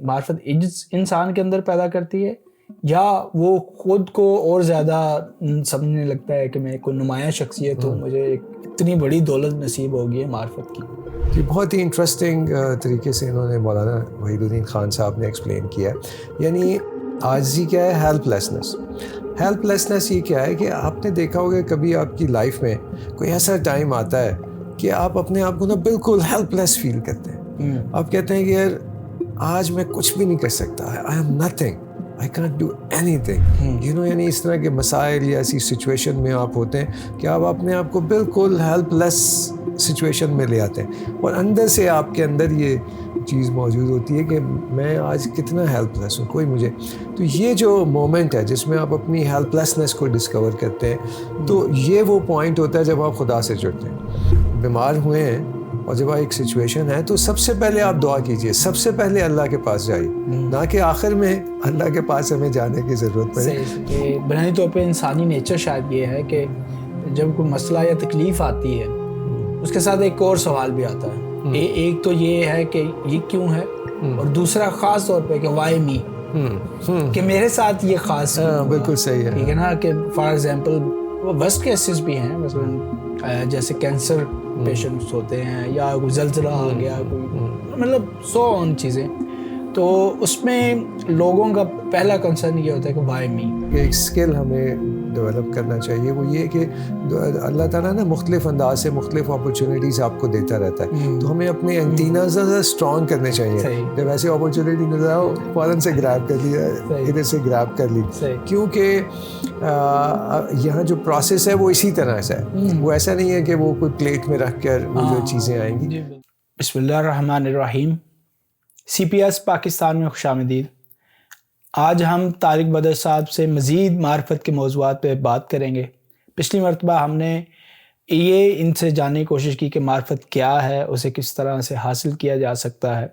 معرفت عجز انسان کے اندر پیدا کرتی ہے یا وہ خود کو اور زیادہ سمجھنے لگتا ہے کہ میں کوئی نمایاں شخصیت ہوں, مجھے اتنی بڑی دولت نصیب ہوگی ہے معرفت کی. جی بہت ہی انٹرسٹنگ طریقے سے انہوں نے مولانا وحید الدین خان صاحب نے ایکسپلین کیا ہے. یعنی عاجزی کیا ہے؟ Help lessons. ہیلپ لیسنس یہ کیا ہے کہ آپ نے دیکھا ہوگا کبھی آپ کی لائف میں کوئی ایسا ٹائم آتا ہے کہ آپ اپنے آپ کو نا بالکل ہیلپ لیس فیل کرتے ہیں. آپ کہتے ہیں کہ یار آج میں کچھ بھی نہیں کر سکتا, I am nothing, I can't do anything. یعنی اس طرح کے مسائل یا ایسی سچویشن میں آپ ہوتے ہیں کہ آپ اپنے آپ کو بالکل ہیلپ لیس سچویشن میں لے آتے ہیں, اور اندر سے آپ کے اندر یہ چیز موجود ہوتی ہے کہ میں آج کتنا ہیلپ لیس ہوں, کوئی مجھے. تو یہ جو مومنٹ ہے جس میں آپ اپنی ہیلپ لیسنس کو ڈسکور کرتے ہیں, تو یہ وہ پوائنٹ ہوتا ہے جب آپ خدا سے جڑتے ہیں. بیمار ہوئے ہیں اور جب ایک سچویشن ہے تو سب سے پہلے آپ دعا کیجئے, سب سے پہلے اللہ کے پاس جائیے, نہ کہ آخر میں اللہ کے پاس ہمیں جانے کی ضرورت پڑے. بنیادی طور پہ انسانی نیچر شاید یہ ہے کہ جب کوئی مسئلہ یا تکلیف آتی ہے اس کے ساتھ ایک اور سوال بھی آتا ہے. ایک تو یہ ہے کہ یہ کیوں ہے, اور دوسرا خاص طور پہ کہ وائی می, کہ میرے ساتھ یہ خاص. بالکل صحیح ہے, ٹھیک ہے نا, کہ فار ایگزامپل ورسٹ کیسز بھی ہیں, مثلا جیسے کینسر پیشنٹس ہوتے ہیں یا کوئی زلزلہ آ گیا, کوئی مطلب 100 چیزیں. تو اس میں لوگوں کا پہلا کنسرن یہ ہوتا ہے کہ وائی می. ایک اسکل ہمیں ڈیولپ کرنا چاہیے, وہ یہ کہ اللہ تعالیٰ نا مختلف انداز سے مختلف اپرچونیٹیز آپ کو دیتا رہتا ہے, تو ہمیں اپنے اینٹیناز زیادہ اسٹرانگ کرنے چاہیے. جب ایسی اپرچونیٹی نظر آؤ فوراً سے گریب کر لیا, ادھر سے گریب کر لی, کیونکہ یہاں جو پروسیس ہے وہ اسی طرح سے ہے, وہ ایسا نہیں ہے کہ وہ کوئی پلیٹ میں رکھ کر وہ جو چیزیں آئیں گی. بسم اللہ الرحمن الرحیم. سی پی ایس پاکستان میں خوش آمدید. آج ہم طارق بدر صاحب سے مزید معرفت کے موضوعات پہ بات کریں گے. پچھلی مرتبہ ہم نے ان سے جاننے کی کوشش کی کہ معرفت کیا ہے, اسے کس طرح سے حاصل کیا جا سکتا ہے.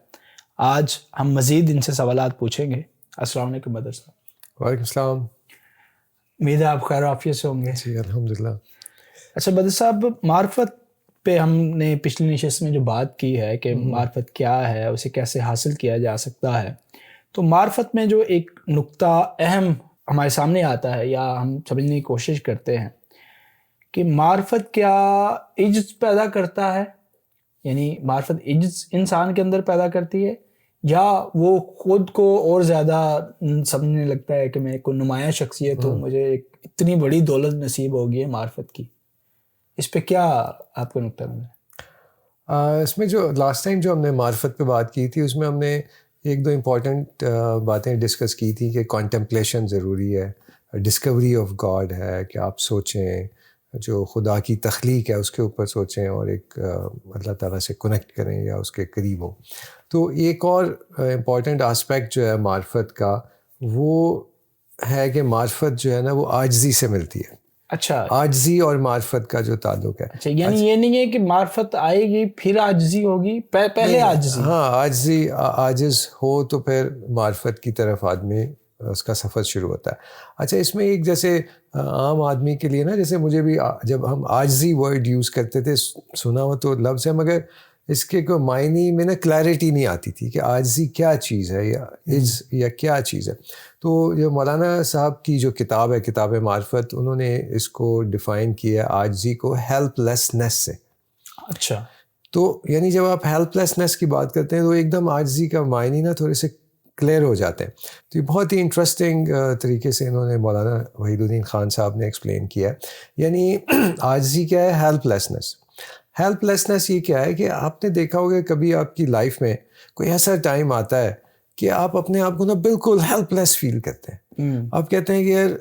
آج ہم مزید ان سے سوالات پوچھیں گے. السلام علیکم بدر صاحب. وعلیکم السلام. امید ہے آپ خیر عافیت سے ہوں گے. جی الحمدللہ. اچھا بدر صاحب, معرفت پہ ہم نے پچھلی نشست میں جو بات کی ہے کہ معرفت کیا ہے, اسے کیسے حاصل کیا جا سکتا ہے, تو معرفت میں جو ایک نقطہ اہم ہمارے سامنے آتا ہے یا ہم سمجھنے کی کوشش کرتے ہیں کہ معرفت کیا عجز پیدا کرتا ہے, یعنی معرفت عجز انسان کے اندر پیدا کرتی ہے یا وہ خود کو اور زیادہ سمجھنے لگتا ہے کہ میں کوئی نمایاں شخصیت ہوں, مجھے اتنی بڑی دولت نصیب ہوگی ہے معرفت کی. اس پہ کیا آپ کا نقطہ نظر ہے؟ اس میں جو لاسٹ ٹائم جو ہم نے معرفت پہ بات کی تھی اس میں ہم نے 1-2 امپورٹنٹ باتیں ڈسکس کی تھی کہ کانٹمپلیشن ضروری ہے, ڈسکوری آف گاڈ ہے کہ آپ سوچیں, جو خدا کی تخلیق ہے اس کے اوپر سوچیں اور ایک اللہ تعالیٰ سے کنیکٹ کریں یا اس کے قریب ہوں. تو ایک اور امپورٹنٹ آسپیکٹ جو ہے معرفت کا وہ ہے کہ معرفت جو ہے نا وہ عاجزی سے ملتی ہے. اچھا, عاجزی اور معرفت کا جو تعلق ہے. اچھا, یعنی یہ نہیں ہے کہ معرفت آئے گی پھر عاجزی ہوگی, پہلے عاجزی. ہاں, عاجزی عاجز ہو تو پھر معرفت کی طرف آدمی اس کا سفر شروع ہوتا ہے. اچھا, اس میں ایک جیسے عام آدمی کے لیے نا, جیسے مجھے بھی جب ہم عاجزی ورڈ یوز کرتے تھے سنا ہو تو لفظ ہے, مگر اس کے کوئی معنی میں نا کلیئرٹی نہیں آتی تھی کہ عاجزی کیا چیز ہے یا کیا چیز ہے. تو جو مولانا صاحب کی جو کتاب ہے کتاب معرفت, انہوں نے اس کو ڈیفائن کیا ہے عاجزی کو ہیلپ لیسنس سے. اچھا, تو یعنی جب آپ ہیلپ لیسنس کی بات کرتے ہیں تو ایک دم عاجزی کا معنی نا تھوڑے سے کلیئر ہو جاتے ہیں. تو یہ بہت ہی انٹرسٹنگ طریقے سے انہوں نے مولانا وحید الدین خان صاحب نے ایکسپلین کیا ہے. یعنی عاجزی کیا ہے؟ Help lessons. ہیلپ لیسنس یہ کیا ہے کہ آپ نے دیکھا ہوگا کبھی آپ کی لائف میں کوئی ایسا ٹائم آتا ہے کہ آپ اپنے آپ کو نا بالکل ہیلپ لیس فیل کرتے ہیں. آپ کہتے ہیں کہ یار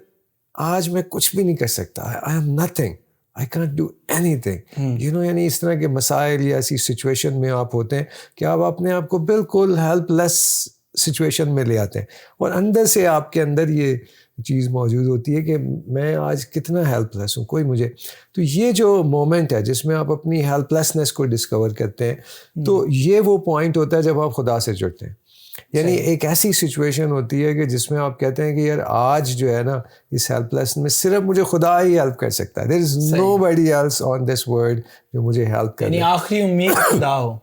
آج میں کچھ بھی نہیں کر سکتا, I am nothing, I can't do anything. یعنی اس طرح کے مسائل یا ایسی سچویشن میں آپ ہوتے ہیں کہ آپ اپنے آپ کو بالکل ہیلپ لیس سچویشن میں لے آتے ہیں, اور اندر سے آپ کے اندر یہ چیز موجود ہوتی ہے کہ میں آج کتنا ہیلپ لیس ہوں, کوئی مجھے. تو یہ جو مومنٹ ہے جس میں آپ اپنی ہیلپ لیسنس کو ڈسکور کرتے ہیں, تو یہ وہ پوائنٹ ہوتا ہے جب آپ خدا سے جڑتے ہیں. یعنی ایک ایسی سچویشن ہوتی ہے کہ جس میں آپ کہتے ہیں کہ یار آج جو ہے نا اس ہیلپ لیس میں صرف مجھے خدا ہی ہیلپ کر سکتا ہے. دیر از نو بڈی ایلس آن دس ورلڈ جو مجھے ہیلپ کرے. یعنی آخری امید خدا ہو.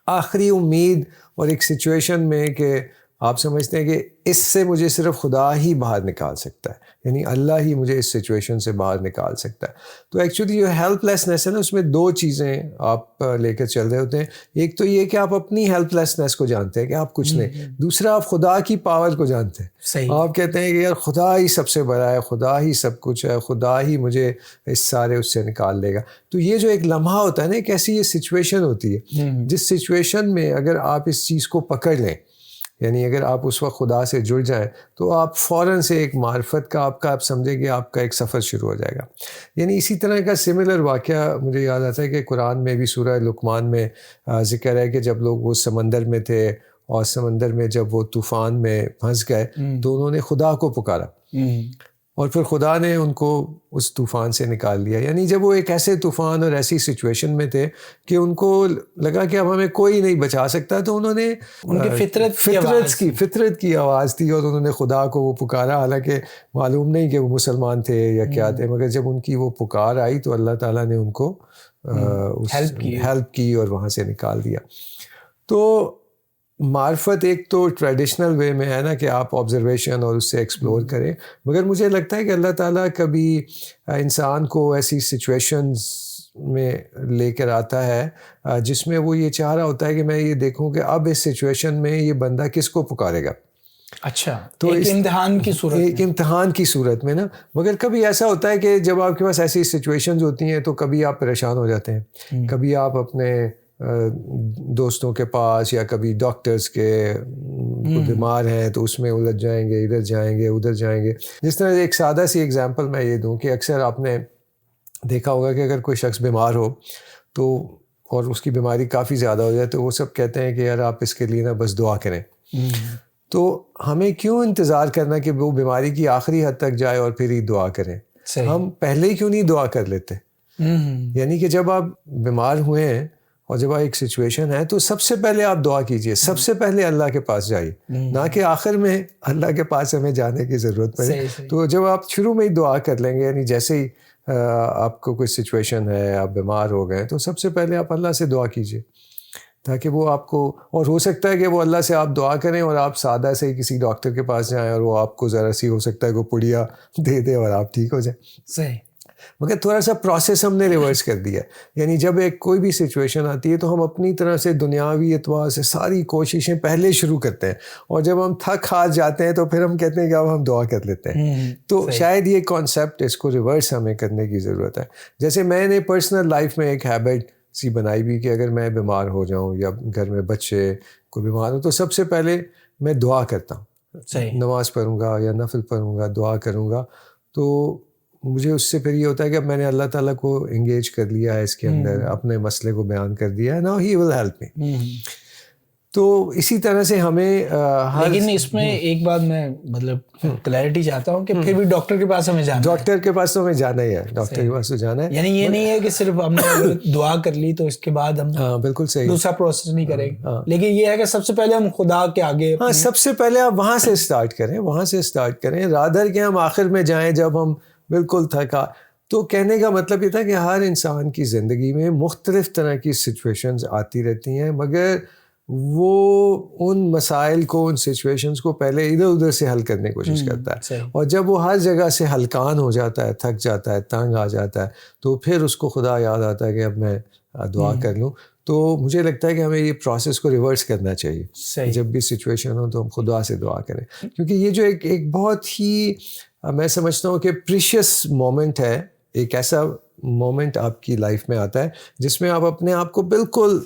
آخری امید, اور ایک سچویشن میں کہ آپ سمجھتے ہیں کہ اس سے مجھے صرف خدا ہی باہر نکال سکتا ہے, یعنی اللہ ہی مجھے اس سچویشن سے باہر نکال سکتا ہے. تو ایکچولی جو ہیلپ لیسنیس ہے نا, اس میں دو چیزیں آپ لے کر چل رہے ہوتے ہیں. ایک تو یہ کہ آپ اپنی ہیلپ لیسنیس کو جانتے ہیں کہ آپ کچھ نہیں. دوسرا آپ خدا کی پاور کو جانتے ہیں. آپ کہتے ہیں کہ یار خدا ہی سب سے بڑا ہے, خدا ہی سب کچھ ہے, خدا ہی مجھے اس سارے اس سے نکال لے گا. تو یہ جو ایک لمحہ ہوتا ہے نا, ایک ایسی یہ سچویشن ہوتی ہے جس سچویشن میں اگر آپ اس چیز کو پکڑ لیں, یعنی اگر آپ اس وقت خدا سے جڑ جائیں, تو آپ فوراً سے ایک معرفت کا آپ سمجھیں کہ آپ کا ایک سفر شروع ہو جائے گا. یعنی اسی طرح کا سملر واقعہ مجھے یاد آتا ہے کہ قرآن میں بھی سورہ لقمان میں ذکر ہے کہ جب لوگ وہ سمندر میں تھے اور سمندر میں جب وہ طوفان میں پھنس گئے تو انہوں نے خدا کو پکارا اور پھر خدا نے ان کو اس طوفان سے نکال لیا. یعنی جب وہ ایک ایسے طوفان اور ایسی سچویشن میں تھے کہ ان کو لگا کہ اب ہمیں کوئی نہیں بچا سکتا, تو انہوں نے ان کی فطرت کی آواز تھی اور انہوں نے خدا کو وہ پکارا. حالانکہ معلوم نہیں کہ وہ مسلمان تھے یا کیا تھے, مگر جب ان کی وہ پکار آئی تو اللہ تعالیٰ نے ان کو ہیلپ کی اور وہاں سے نکال دیا. تو معرفت ایک تو ٹریڈیشنل وے میں ہے نا کہ آپ آبزرویشن اور اس سے ایکسپلور کریں, مگر مجھے لگتا ہے کہ اللہ تعالیٰ کبھی انسان کو ایسی سچویشنز میں لے کر آتا ہے جس میں وہ یہ چاہ رہا ہوتا ہے کہ میں یہ دیکھوں کہ اب اس سچویشن میں یہ بندہ کس کو پکارے گا. اچھا, تو ایک امتحان کی صورت میں نا. مگر کبھی ایسا ہوتا ہے کہ جب آپ کے پاس ایسی سچویشنز ہوتی ہیں تو کبھی آپ پریشان ہو جاتے ہیں, کبھی آپ اپنے دوستوں کے پاس یا کبھی ڈاکٹرز کے بیمار ہیں تو اس میں الجھ جائیں گے, ادھر جائیں گے ادھر جائیں گے. جس طرح ایک سادہ سی ایگزامپل میں یہ دوں کہ اکثر آپ نے دیکھا ہوگا کہ اگر کوئی شخص بیمار ہو تو اور اس کی بیماری کافی زیادہ ہو جائے تو وہ سب کہتے ہیں کہ یار آپ اس کے لیے نا بس دعا کریں. تو ہمیں کیوں انتظار کرنا کہ وہ بیماری کی آخری حد تک جائے اور پھر ہی دعا کریں؟ ہم پہلے ہی کیوں نہیں دعا کر لیتے؟ یعنی کہ جب آپ بیمار ہوئے ہیں اور جب ایک سچویشن ہے تو سب سے پہلے آپ دعا کیجئے, سب سے پہلے اللہ کے پاس جائیے, نہ کہ آخر میں اللہ کے پاس ہمیں جانے کی ضرورت پڑے. تو جب آپ شروع میں ہی دعا کر لیں گے, یعنی جیسے ہی آپ کو کوئی سچویشن ہے, آپ بیمار ہو گئے, تو سب سے پہلے آپ اللہ سے دعا کیجئے تاکہ وہ آپ کو, اور ہو سکتا ہے کہ وہ اللہ سے آپ دعا کریں اور آپ سادہ سے ہی کسی ڈاکٹر کے پاس جائیں اور وہ آپ کو ذرا سی ہو سکتا ہے کہ پڑیا دے دے اور آپ ٹھیک ہو جائیں. صحیح. مگر تھوڑا سا پروسیس ہم نے ریورس کر دیا. یعنی جب ایک کوئی بھی سچویشن آتی ہے تو ہم اپنی طرح سے دنیاوی اعتبار سے ساری کوششیں پہلے شروع کرتے ہیں, اور جب ہم تھک ہار جاتے ہیں تو پھر ہم کہتے ہیں کہ اب ہم دعا کر لیتے ہیں. تو شاید یہ کانسیپٹ اس کو ریورس ہمیں کرنے کی ضرورت ہے. جیسے میں نے پرسنل لائف میں ایک ہیبٹ سی بنائی بھی کہ اگر میں بیمار ہو جاؤں یا گھر میں بچے کوئی بیمار ہو تو سب سے پہلے میں دعا کرتا ہوں. نماز پڑھوں گا یا نفل پڑھوں گا, دعا کروں گا, تو مجھے اس سے پھر یہ ہوتا ہے کہ اب میں نے اللہ تعالیٰ کو انگیج کر لیا ہے اس کے اندر, اپنے مسئلے کو بیان کر دیا ہے, now he will help me. تو اسی طرح سے ہمیں لیکن اس میں ایک بات میں مطلب کلیئرٹی چاہتا ہوں کہ پھر بھی ڈاکٹر کے پاس ہمیں جانا, ڈاکٹر کے پاس تو ہمیں جانا ہی ہے, ڈاکٹر کے پاس تو جانا ہے. یعنی یہ نہیں ہے کہ صرف ہم نے دعا کر لی تو اس کے بعد ہم بالکل صحیح دوسرا پروسیس نہیں کریں گے, لیکن یہ ہے کہ سب سے پہلے ہم خدا کے آگے, سب سے پہلے آپ وہاں سے اسٹارٹ کریں, وہاں سے اسٹارٹ کریں, رادر کہ ہم آخر میں جائیں جب ہم بالکل تھکا. تو کہنے کا مطلب یہ تھا کہ ہر انسان کی زندگی میں مختلف طرح کی سچویشنز آتی رہتی ہیں, مگر وہ ان مسائل کو, ان سچویشنز کو پہلے ادھر ادھر سے حل کرنے کی کوشش کرتا ہے, اور جب وہ ہر جگہ سے ہلکان ہو جاتا ہے, تھک جاتا ہے, تنگ آ جاتا ہے, تو پھر اس کو خدا یاد آتا ہے کہ اب میں دعا کر لوں. تو مجھے لگتا ہے کہ ہمیں یہ پروسیس کو ریورس کرنا چاہیے. جب بھی سچویشن ہو تو ہم خدا سے دعا کریں, کیونکہ یہ جو ایک بہت ہی میں سمجھتا ہوں کہ پریشیس مومنٹ ہے, ایک ایسا مومنٹ آپ کی لائف میں آتا ہے جس میں آپ اپنے آپ کو بالکل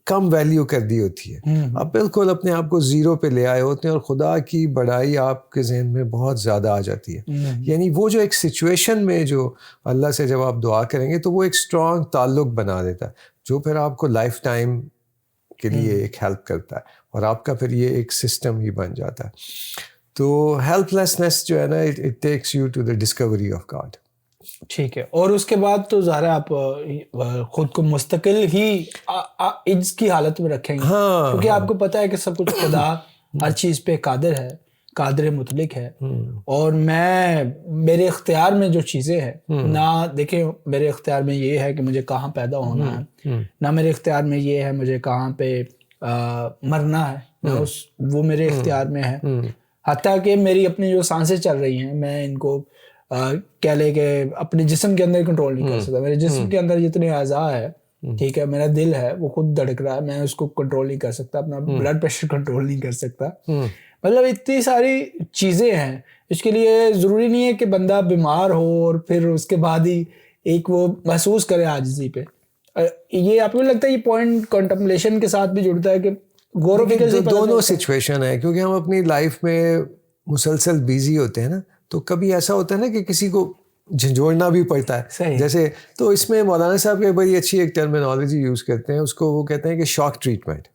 کم ویلیو کر دی ہوتی ہے, آپ بالکل اپنے آپ کو زیرو پہ لے آئے ہوتے ہیں, اور خدا کی بڑائی آپ کے ذہن میں بہت زیادہ آ جاتی ہے. یعنی وہ جو ایک سچویشن میں جو اللہ سے جب آپ دعا کریں گے تو وہ ایک اسٹرانگ تعلق بنا دیتا ہے, جو پھر آپ کو لائف ٹائم کے لیے ایک ہیلپ کرتا ہے, اور آپ کا پھر یہ ایک سسٹم ہی بن جاتا ہے. تو ہیلپ لیسنس جو ہے نا, it takes you to the discovery of God. ٹھیک ہے. اور اس کے بعد تو ظاہر آپ خود کو مستقل ہی عجز کی حالت میں رکھیں گے, کیونکہ آپ کو پتہ ہے کہ سب کچھ خدا ہر چیز پہ قادر ہے, قادر مطلق ہے, اور میرے اختیار میں جو چیزیں ہیں, نہ دیکھیں میرے اختیار میں یہ ہے کہ مجھے کہاں پیدا ہونا ہے, نہ میرے اختیار میں یہ ہے مجھے کہاں پہ مرنا ہے, وہ میرے اختیار میں ہے. حتیٰ کہ میری اپنی جو سانسیں چل رہی ہیں میں ان کو کہہ لے کہ اپنے جسم کے اندر کنٹرول نہیں کر سکتا. میرے جسم کے اندر جتنے اعضاء ہے ٹھیک ہے, میرا دل ہے وہ خود دھڑک رہا ہے, میں اس کو کنٹرول نہیں کر سکتا, اپنا بلڈ پریشر کنٹرول نہیں کر سکتا. مطلب اتنی ساری چیزیں ہیں. اس کے لیے ضروری نہیں ہے کہ بندہ بیمار ہو اور پھر اس کے بعد ہی ایک وہ محسوس کرے عاجزی پہ. یہ آپ کو لگتا ہے یہ پوائنٹ کنٹمپلیشن کے ساتھ بھی جڑتا ہے کہ غور و فکر سے دونوں سچویشن ہے, کیونکہ ہم اپنی لائف میں مسلسل بیزی ہوتے ہیں نا, تو کبھی ایسا ہوتا ہے نا کہ کسی کو جھنجھوڑنا بھی پڑتا ہے جیسے. تو اس میں مولانا صاحب کے بڑی اچھی ایک ٹرمینالوجی یوز کرتے ہیں, اس کو وہ کہتے ہیں کہ شاک ٹریٹمنٹ.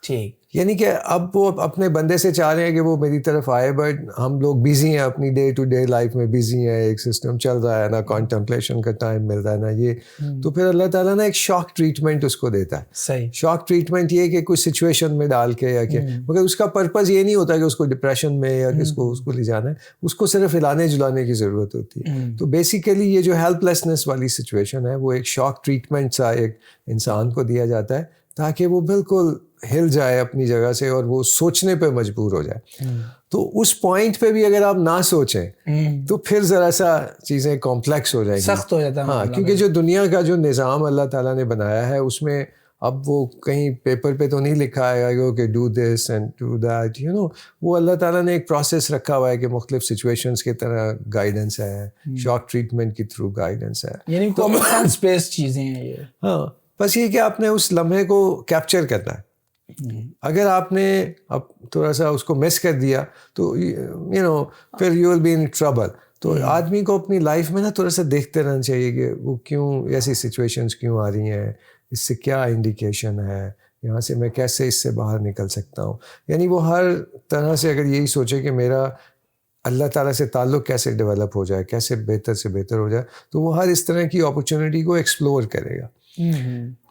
ٹھیک, یعنی کہ اب وہ اپنے بندے سے چاہ رہے ہیں کہ وہ میری طرف آئے, بٹ ہم لوگ بزی ہیں اپنی ڈے ٹو ڈے لائف میں, بزی ہیں, ایک سسٹم چل رہا ہے, نہ کانٹمپلیشن کا ٹائم مل رہا ہے نہ یہ. تو پھر اللہ تعالیٰ نے ایک شاک ٹریٹمنٹ اس کو دیتا ہے. صحیح, شاک ٹریٹمنٹ یہ کہ کوئی سچویشن میں ڈال کے یا کہ, مگر اس کا پرپز یہ نہیں ہوتا کہ اس کو ڈپریشن میں یا کس کو اس کو لے جانا ہے, اس کو صرف ہلانے جلانے کی ضرورت ہوتی ہے. تو بیسیکلی یہ جو ہیلپ لیسنس والی سچویشن ہے وہ ایک شاک ٹریٹمنٹ سا ایک انسان کو دیا جاتا ہے تاکہ وہ بالکل ہل جائے اپنی جگہ سے اور وہ سوچنے پہ مجبور ہو جائے. تو اس پوائنٹ پہ بھی اگر آپ نہ سوچیں تو پھر ذرا سا چیزیں کمپلیکس ہو جائیں گی, سخت ہو جاتا ہے. ہاں, کیونکہ جو دنیا کا جو نظام اللہ تعالیٰ نے بنایا ہے اس میں اب وہ کہیں پیپر پہ تو نہیں لکھا ہے کہ do this and do that, you know. وہ اللہ تعالیٰ نے ایک پروسیس رکھا ہوا ہے کہ مختلف سچویشنس کی طرح گائیڈنس ہے, شاک ٹریٹمنٹ کے تھرو گائیڈنس ہے, یعنی کامن سینس بیسڈ چیزیں ہیں یہ. ہاں, بس یہ کہ آپ نے اس لمحے کو کیپچر کرنا ہے. اگر آپ نے اب تھوڑا سا اس کو مس کر دیا تو یو نو پھر you will be in trouble. تو آدمی کو اپنی لائف میں نا تھوڑا سا دیکھتے رہنا چاہیے کہ وہ کیوں ایسی سچویشنز کیوں آ رہی ہیں, اس سے کیا انڈیکیشن ہے, یہاں سے میں کیسے اس سے باہر نکل سکتا ہوں. یعنی وہ ہر طرح سے اگر یہی سوچے کہ میرا اللہ تعالیٰ سے تعلق کیسے ڈیولپ ہو جائے, کیسے بہتر سے بہتر ہو جائے, تو وہ ہر اس طرح کی اپرچونیٹی کو ایکسپلور کرے گا.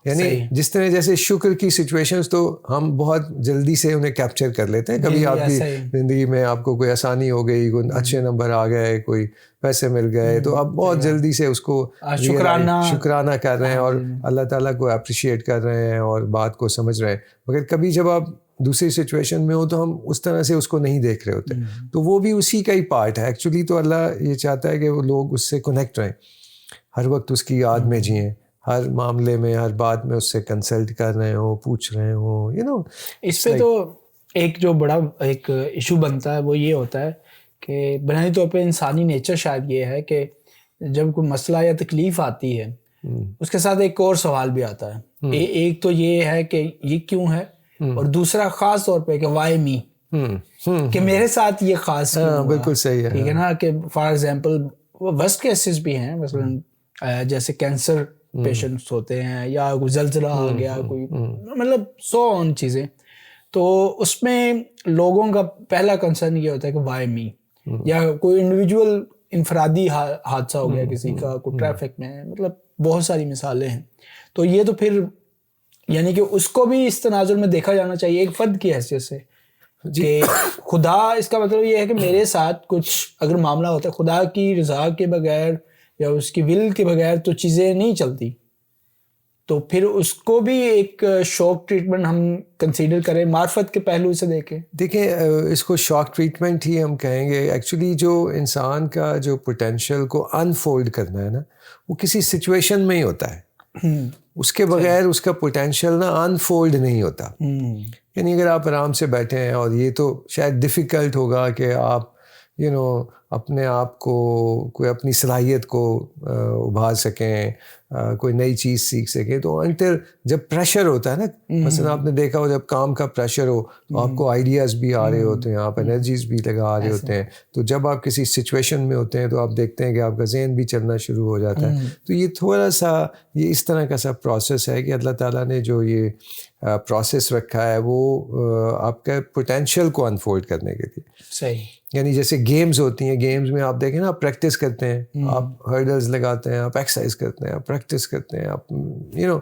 یعنی جس طرح جیسے شکر کی سچویشنز تو ہم بہت جلدی سے انہیں کیپچر کر لیتے ہیں. کبھی آپ کی زندگی میں آپ کو کوئی آسانی ہو گئی, کوئی اچھے نمبر آ گئے, کوئی پیسے مل گئے, تو آپ بہت جلدی سے اس کو شکرانہ کر رہے ہیں اور اللہ تعالیٰ کو اپریشیٹ کر رہے ہیں اور بات کو سمجھ رہے ہیں. مگر کبھی جب آپ دوسری سچویشن میں ہو تو ہم اس طرح سے اس کو نہیں دیکھ رہے ہوتے. تو وہ بھی اسی کا ہی پارٹ ہے ایکچولی. تو اللہ یہ چاہتا ہے کہ وہ لوگ اس سے کنیکٹ رہیں, ہر وقت اس کی یاد میں جئیں, ہر معاملے میں ہر بات میں اس سے کنسلٹ کر رہے ہوں, پوچھ رہے ہوں, یو نو. اس پہ تو ایک جو بڑا ایک ایشو بنتا ہے وہ یہ ہوتا ہے کہ بنیادی طور پہ انسانی نیچر شاید یہ ہے کہ جب کوئی مسئلہ یا تکلیف آتی ہے اس کے ساتھ ایک اور سوال بھی آتا ہے. ایک تو یہ ہے کہ یہ کیوں ہے, اور دوسرا خاص طور پہ کہ وائی می, کہ میرے ساتھ یہ خاص بالکل صحیح ہے. ٹھیک ہے نا, کہ فار ایگزامپل ورسٹ کیسز بھی ہیں, مثلا جیسے کینسر پیشنٹس ہوتے ہیں یا کوئی زلزلہ آ گیا, کوئی مطلب 100 چیزیں. تو اس میں لوگوں کا پہلا کنسرن یہ ہوتا ہے کہ وائی می, یا کوئی انڈیویجول انفرادی حادثہ ہو گیا کسی کا, کوئی ٹریفک میں, مطلب بہت ساری مثالیں ہیں. تو یہ تو پھر یعنی کہ اس کو بھی اس تناظر میں دیکھا جانا چاہیے ایک فرد کی حیثیت سے کہ خدا, اس کا مطلب یہ ہے کہ میرے ساتھ کچھ اگر معاملہ ہوتا ہے خدا کی رضا کے بغیر یا اس کی ول کے بغیر تو چیزیں نہیں چلتی. تو پھر اس کو بھی ایک شوک ٹریٹمنٹ ہم کنسیڈر کریں, معرفت کے پہلو سے دیکھیں اس کو شوک ٹریٹمنٹ ہی ہم کہیں گے. ایکچولی جو انسان کا جو پوٹینشیل کو انفولڈ کرنا ہے نا, وہ کسی سچویشن میں ہی ہوتا ہے. اس کے بغیر اس کا پوٹینشیل نا انفولڈ نہیں ہوتا. یعنی اگر آپ آرام سے بیٹھے ہیں, اور یہ تو شاید ڈیفیکلٹ ہوگا کہ آپ یو نو اپنے آپ کو کوئی اپنی صلاحیت کو ابھار سکیں, کوئی نئی چیز سیکھ سکیں, تو انٹل جب پریشر ہوتا ہے نا, مثلا آپ نے دیکھا ہو جب کام کا پریشر ہو تو آپ کو آئیڈیاز بھی آ رہے ہوتے ہیں, آپ انرجیز بھی لگا رہے ہوتے ہیں. تو جب آپ کسی سچویشن میں ہوتے ہیں تو آپ دیکھتے ہیں کہ آپ کا ذہن بھی چلنا شروع ہو جاتا ہے. تو یہ تھوڑا سا یہ اس طرح کا سا پروسیس ہے کہ اللہ تعالیٰ نے جو یہ پروسیس رکھا ہے وہ آپ کا پوٹینشیل کو انفولڈ کرنے کے لیے. صحیح. یعنی جیسے گیمز ہوتی ہیں, گیمز میں آپ دیکھیں نا, آپ پریکٹس کرتے ہیں, آپ ہرڈلز لگاتے ہیں, آپ ایکسرسائز کرتے ہیں, آپ پریکٹس کرتے ہیں, آپ یو نو.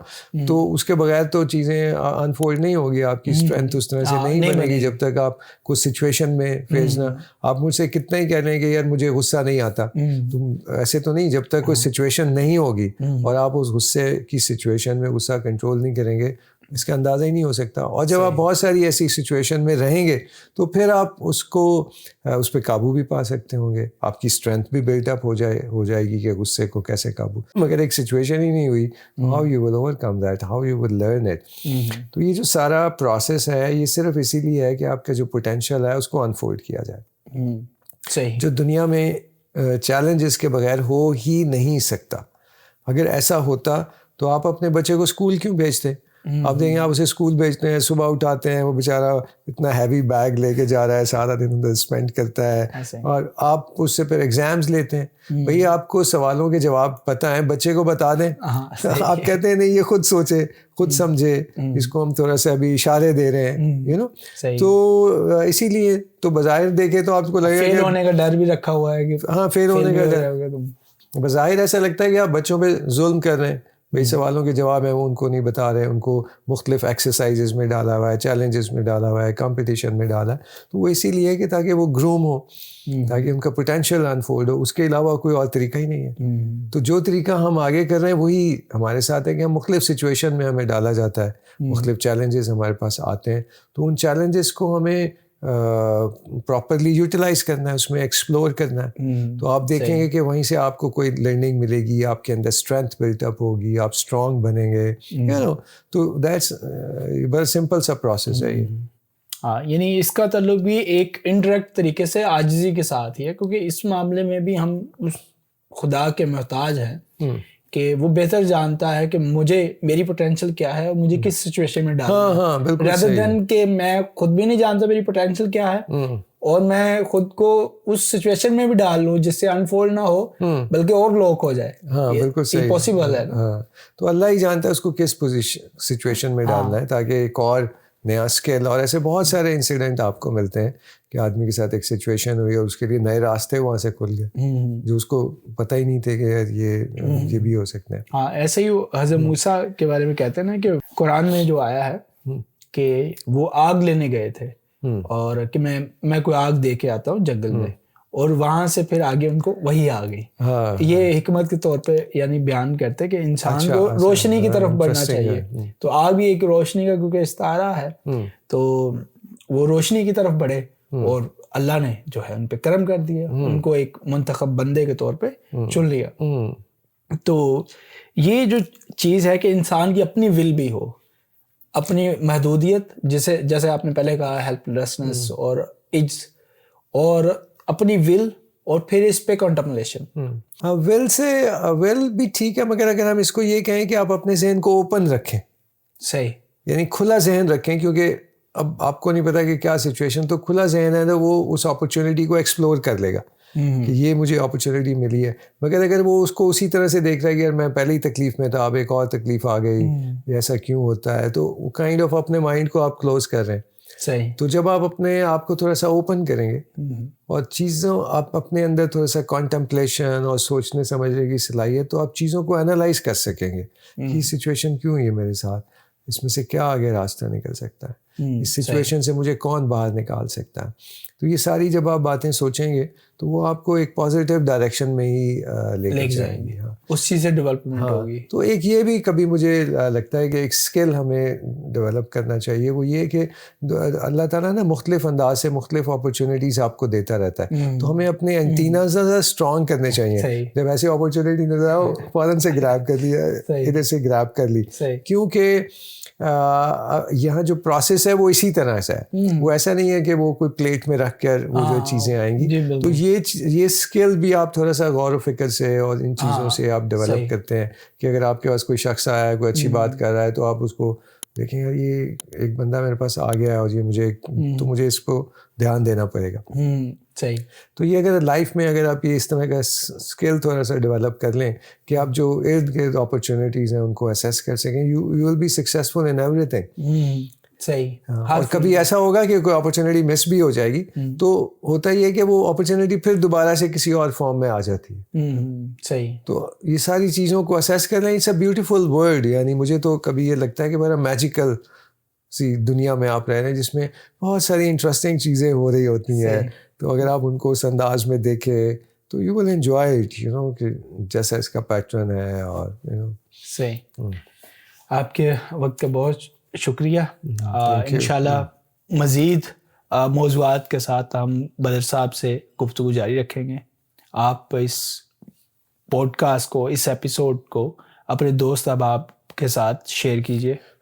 تو اس کے بغیر تو چیزیں انفولڈ نہیں ہوگی, آپ کی اسٹرینتھ اس طرح سے نہیں بنے گی جب تک آپ کو سچویشن میں فیس نہ. آپ مجھ سے کتنا ہی کہہ لیں کہ یار مجھے غصہ نہیں آتا, تم ایسے تو نہیں, جب تک کوئی سچویشن نہیں ہوگی اور آپ اس غصے کی سچویشن میں غصہ کنٹرول نہیں کریں گے اس کا اندازہ ہی نہیں ہو سکتا. اور جب آپ بہت ساری ایسی سچویشن میں رہیں گے تو پھر آپ اس پہ قابو بھی پا سکتے ہوں گے. آپ کی اسٹرینتھ بھی بلٹ اپ ہو جائے گی کہ غصے کو کیسے قابو. مگر ایک سچویشن ہی نہیں ہوئی, how you will over come that, how you will learn it. تو یہ جو سارا پروسیس ہے یہ صرف اسی لیے ہے کہ آپ کا جو پوٹینشیل ہے اس کو انفولڈ کیا جائے. صحیح. جو دنیا میں چیلنجز کے بغیر ہو ہی نہیں سکتا. اگر ایسا ہوتا تو آپ اپنے بچے کو اسکول کیوں بھیجتے؟ آپ دیکھیں آپ اسے اسکول بھیجتے ہیں, صبح اٹھاتے ہیں, وہ بیچارہ اتنا ہیوی بیگ لے کے جا رہا ہے, سارا دن ادھر اسپینڈ کرتا ہے, اور آپ اس سے پھر ایگزامز لیتے ہیں. بھئی آپ کو سوالوں کے جواب پتہ ہیں, بچے کو بتا دیں. آپ کہتے ہیں نہیں یہ خود سوچے, خود سمجھے, اس کو ہم تھوڑا سا ابھی اشارے دے رہے ہیں, تو اسی لیے تو بظاہر دیکھے تو آپ کو لگے گا فیل ہونے کا ڈر بھی رکھا ہوا ہے کہ ہاں فیل ہونے کا ڈر. بظاہر ایسا لگتا ہے کہ آپ بچوں پہ ظلم کر رہے ہیں. بھئی سوالوں کے جواب ہیں وہ ان کو نہیں بتا رہے, ان کو مختلف ایکسرسائزز میں ڈالا ہوا ہے, چیلنجز میں ڈالا ہوا ہے, کمپٹیشن میں ڈالا ہے. تو وہ اسی لیے کہ تاکہ وہ گروم ہو, تاکہ ان کا پوٹینشیل انفولڈ ہو. اس کے علاوہ کوئی اور طریقہ ہی نہیں ہے. تو جو طریقہ ہم آگے کر رہے ہیں وہی ہمارے ساتھ ہے کہ ہم مختلف سچویشن میں ہمیں ڈالا جاتا ہے, مختلف چیلنجز ہمارے پاس آتے ہیں, تو ان چیلنجز کو ہمیں پراپرلی یوٹیلائز کرنا ہے, اس میں ایکسپلور کرنا ہے. تو آپ دیکھیں گے کہ وہیں سے آپ کو کوئی لرننگ ملے گی, آپ کے اندر اسٹرینتھ بلٹ اپ ہوگی, آپ اسٹرانگ بنیں گے. تو دیٹس بڑا سمپل سا پروسیس ہے یہ. ہاں, یعنی اس کا تعلق بھی ایک انڈائریکٹ طریقے سے عاجزی کے ساتھ ہی ہے, کیونکہ اس معاملے میں بھی ہم اس خدا کے محتاج ہیں کہ وہ بہتر جانتا ہے کہ میری پوٹینشیل کیا ہے اور مجھے کس سچویشن میں ڈالنا ہے, rather than کہ میں خود بھی نہیں جانتا میری پوٹینشیل کیا ہے اور میں خود کو اس سچویشن میں بھی ڈال لوں جس سے انفولڈ نہ ہو بلکہ اور لوک ہو جائے. ہاں بالکل صحیح, پاسبل ہے. ہاں تو اللہ ہی جانتا ہے اس کو کس سچویشن میں ڈالنا ہے, تاکہ ایک اور نیا اسکل. اور ایسے بہت سارے انسیڈنٹ آپ کو ملتے ہیں کہ آدمی کے ساتھ ایک سچویشن ہوئی اور اس کے لیے نئے راستے وہاں سے کھل گئے جو اس کو پتہ ہی نہیں تھے کہ یہ بھی ہو سکتے ہیں. ہاں, ایسے ہی حضرت موسیٰ کے بارے میں کہتے ہیں نا کہ قرآن میں جو آیا ہے کہ وہ آگ لینے گئے تھے اور کہ میں کوئی آگ دے کے آتا ہوں جنگل میں, اور وہاں سے پھر آگے ان کو وہی آ گئی. یہ حکمت کے طور پہ یعنی بیان کرتے کہ انسان کو روشنی کی طرف بڑھنا چاہیے. تو آگ بھی ایک روشنی کا کیونکہ استعارہ ہے, تو وہ روشنی کی طرف بڑھے اور اللہ نے جو ہے ان پہ کرم کر دیا, ان کو ایک منتخب بندے کے طور پہ چن لیا. تو یہ جو چیز ہے کہ انسان کی اپنی ول بھی ہو, اپنی محدودیت, جیسے آپ نے پہلے کہا ہیلپ لیسنس اور عجز, اور اپنی ول, اور پھر اس پہ کنٹمپلیشن. ول بھی ٹھیک ہے, مگر اگر ہم اس کو یہ کہیں کہ آپ اپنے ذہن کو اوپن رکھیں, صحیح, یعنی کھلا ذہن رکھیں, کیونکہ اب آپ کو نہیں پتا کہ کیا سچویشن, تو کھلا ذہن ہے تو وہ اس اپرچونیٹی کو ایکسپلور کر لے گا کہ یہ مجھے اپرچونیٹی ملی ہے. مگر اگر وہ اس کو اسی طرح سے دیکھ رہا ہے کہ یار میں پہلے ہی تکلیف میں تھا, اب ایک اور تکلیف آ گئی, ایسا کیوں ہوتا ہے, تو وہ کائنڈ آف اپنے مائنڈ کو آپ کلوز کر رہے ہیں. صحیح. تو جب آپ اپنے آپ کو تھوڑا سا اوپن کریں گے اور چیزوں آپ اپنے اندر تھوڑا سا کانٹمپلیشن اور سوچنے سمجھنے کی صلاحیت, تو آپ چیزوں کو انالائز کر سکیں گے کہ یہ سچویشن کیوں ہے میرے ساتھ, اس میں سے کیا آگے راستہ نکل سکتا ہے, اس سچویشن سے مجھے کون باہر نکال سکتا ہے. تو یہ ساری جب آپ باتیں سوچیں گے تو وہ آپ کو ایک پازیٹیو ڈائریکشن میں ہی لے کے جائیں گے. ہاں, اس چیز سے ڈیولپمنٹ ہوگی. تو ایک یہ بھی کبھی مجھے لگتا ہے کہ ایک اسکل ہمیں ڈیولپ کرنا چاہیے, وہ یہ کہ اللہ تعالیٰ نا مختلف انداز سے مختلف اپرچونیٹیز آپ کو دیتا رہتا ہے, تو ہمیں اپنے اینٹینا زیادہ اسٹرانگ کرنے چاہیے. جب ایسی اپرچونیٹی نظر آؤ فوراً سے گریب کر لیا, ادھر سے گریب کر لی, کیونکہ یہاں جو پروسیس ہے وہ اسی طرح سے ہے, وہ ایسا نہیں ہے کہ وہ کوئی پلیٹ میں رکھ کر وہ جو چیزیں آئیں گی. تو یہ اسکل بھی آپ تھوڑا سا غور و فکر سے اور ان چیزوں سے آپ ڈیولپ کرتے ہیں کہ اگر آپ کے پاس کوئی شخص آیا ہے, کوئی اچھی بات کر رہا ہے, تو آپ اس کو دیکھیں یار یہ ایک بندہ میرے پاس آ گیا ہے اور یہ مجھے اس کو دھیان دینا پڑے گا. صحیح. تو یہ اگر لائف میں اگر آپ یہ اس طرح کا اسکل تھوڑا سا ڈیولپ کر لیں کہ آپ جو ارد گرد اپرچونیٹیز ہیں ان کو اسیس کر سکیں, you will be successful in everything. صحیح. اور کبھی ایسا ہوگا کہ کوئی اپرچونیٹی مس بھی ہو جائے گی, تو ہوتا یہ ہے کہ وہ اپرچونیٹی پھر دوبارہ سے کسی اور فارم میں آ جاتی ہے. صحیح. تو یہ ساری چیزوں کو اسیس کر لیں. اٹس اے بیوٹیفل ورلڈ, یعنی مجھے تو کبھی یہ لگتا ہے کہ بڑا میجیکل سی دنیا میں آپ رہ رہے ہیں جس میں بہت ساری انٹرسٹنگ چیزیں ہو رہی ہوتی ہیں. تو اگر آپ ان کو اس انداز میں دیکھیں تو you will enjoy it, you know, کہ جیسا اس کا پیٹرن ہے. اور صحیح. آپ کے وقت کا بہت شکریہ. انشاءاللہ مزید موضوعات کے ساتھ ہم بدر صاحب سے گفتگو جاری رکھیں گے. آپ اس پوڈ کاسٹ کو، اس ایپیسوڈ کو اپنے دوست احباب کے ساتھ شیئر کیجیے.